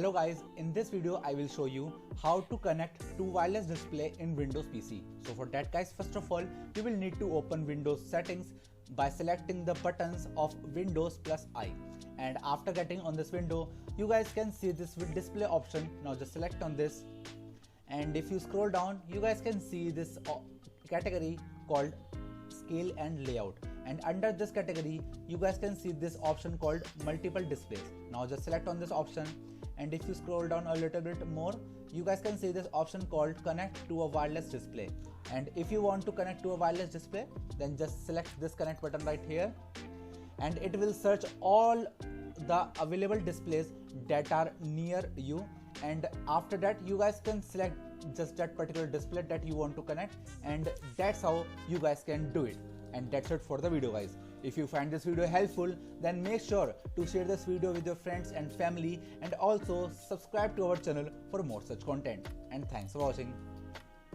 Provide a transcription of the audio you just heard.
Hello guys, in this video I will show you how to connect to wireless display in Windows PC. So for that guys, first of all you will need to open Windows settings by selecting the buttons of Windows plus I, and after getting on this window you guys can see this display option. Now just select on this, and if you scroll down you guys can see this category called scale and layout, and under this category you guys can see this option called multiple displays. Now just select on this option, and if you scroll down a little bit more you guys can see this option called connect to a wireless display. And if you want to connect to a wireless display, then just select this connect button right here, and it will search all the available displays that are near you, and after that you guys can select just that particular display that you want to connect, and that's how you guys can do it. And that's it for the video guys. If you find this video helpful, then make sure to share this video with your friends and family, and also subscribe to our channel for more such content. And thanks for watching.